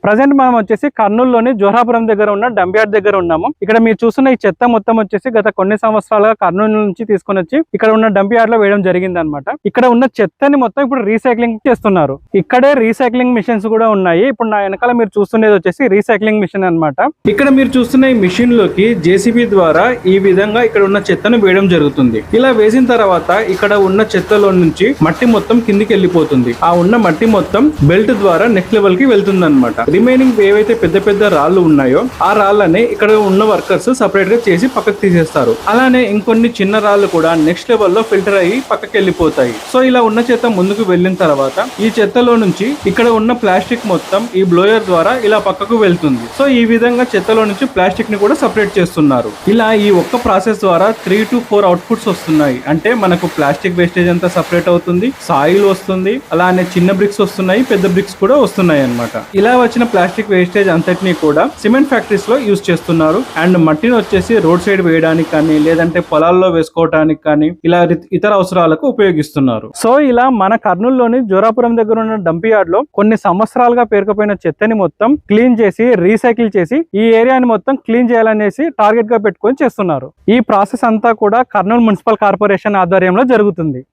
Present మనం వచ్చేసి కర్నూలులోని జోహాపురం దగ్గర ఉన్న డంప్ యార్డ్ దగ్గర ఉన్నాము. ఇక్కడ మీరు చూస్తున్న ఈ చెత్త మొత్తం వచ్చేసి గత కొన్ని సంవత్సరాలుగా కర్నూలు నుంచి తీసుకొని వచ్చి ఇక్కడ ఉన్న డంప్ యార్డ్ లో వేయడం జరిగింది అనమాట. ఇక్కడ ఉన్న చెత్తని మొత్తం ఇప్పుడు రీసైక్లింగ్ చేస్తున్నారు. ఇక్కడే రీసైక్లింగ్ మిషన్స్ కూడా ఉన్నాయి. ఇప్పుడు నా వెనకాల మీరు చూస్తున్నది వచ్చేసి రీసైక్లింగ్ మిషన్ అన్నమాట. ఇక్కడ మీరు చూస్తున్న ఈ మిషన్ లోకి జేసీబీ ద్వారా ఈ విధంగా ఇక్కడ ఉన్న చెత్తను వేయడం జరుగుతుంది. ఇలా వేసిన తర్వాత ఇక్కడ ఉన్న చెత్తలో నుంచి మట్టి మొత్తం కిందికి వెళ్ళిపోతుంది. ఆ ఉన్న మట్టి మొత్తం బెల్ట్ ద్వారా నెక్స్ట్ లెవెల్ కి వెళ్తుంది అనమాట. రిమైనింగ్ ఏవైతే పెద్ద పెద్ద రాళ్ళు ఉన్నాయో ఆ రాళ్ళని ఇక్కడ ఉన్న వర్కర్స్ సపరేట్ గా చేసి పక్కకు తీసేస్తారు. అలానే ఇంకొన్ని చిన్న రాళ్ళు కూడా నెక్స్ట్ లెవెల్ లో ఫిల్టర్ అయ్యి పక్కకి వెళ్ళిపోతాయి. సో ఇలా ఉన్న చెత్త ముందుకు వెళ్ళిన తర్వాత ఈ చెత్తలో నుంచి ఇక్కడ ఉన్న ప్లాస్టిక్ మొత్తం ఈ బ్లోయర్ ద్వారా ఇలా పక్కకు వెళ్తుంది. సో ఈ విధంగా చెత్తలో నుంచి ప్లాస్టిక్ ని కూడా సపరేట్ చేస్తున్నారు. ఇలా ఈ ఒక్క ప్రాసెస్ ద్వారా 3 to 4 అవుట్పుట్స్ వస్తున్నాయి. అంటే మనకు ప్లాస్టిక్ వేస్టేజ్ అంతా సపరేట్ అవుతుంది, సాయిల్ వస్తుంది, అలానే చిన్న బ్రిక్స్ వస్తున్నాయి, పెద్ద బ్రిక్స్ కూడా వస్తున్నాయి అన్నమాట. ఇలా వచ్చిన ప్లాస్టిక్ వేస్టేజ్ అంతటినీ కూడా సిమెంట్ ఫ్యాక్టరీస్ లో యూజ్ చేస్తున్నారు. అండ్ మట్టిని వచ్చేసి రోడ్ సైడ్ వేయడానికి కానీ లేదంటే పొలాల్లో వేసుకోవడానికి కానీ ఇలా ఇతర అవసరాలకు ఉపయోగిస్తున్నారు. సో ఇలా మన కర్నూలులోని జోరాపురం దగ్గర ఉన్న డంప్ యార్డ్ లో కొన్ని సంవత్సరాలుగా పేరుకుపోయిన చెత్తని మొత్తం క్లీన్ చేసి రీసైకిల్ చేసి ఈ ఏరియాని మొత్తం క్లీన్ చేయాలనేసి టార్గెట్ గా పెట్టుకొని చేస్తున్నారు. ఈ ప్రాసెస్ అంతా కూడా కర్నూలు మున్సిపల్ కార్పొరేషన్ ఆధ్వర్యంలో జరుగుతుంది.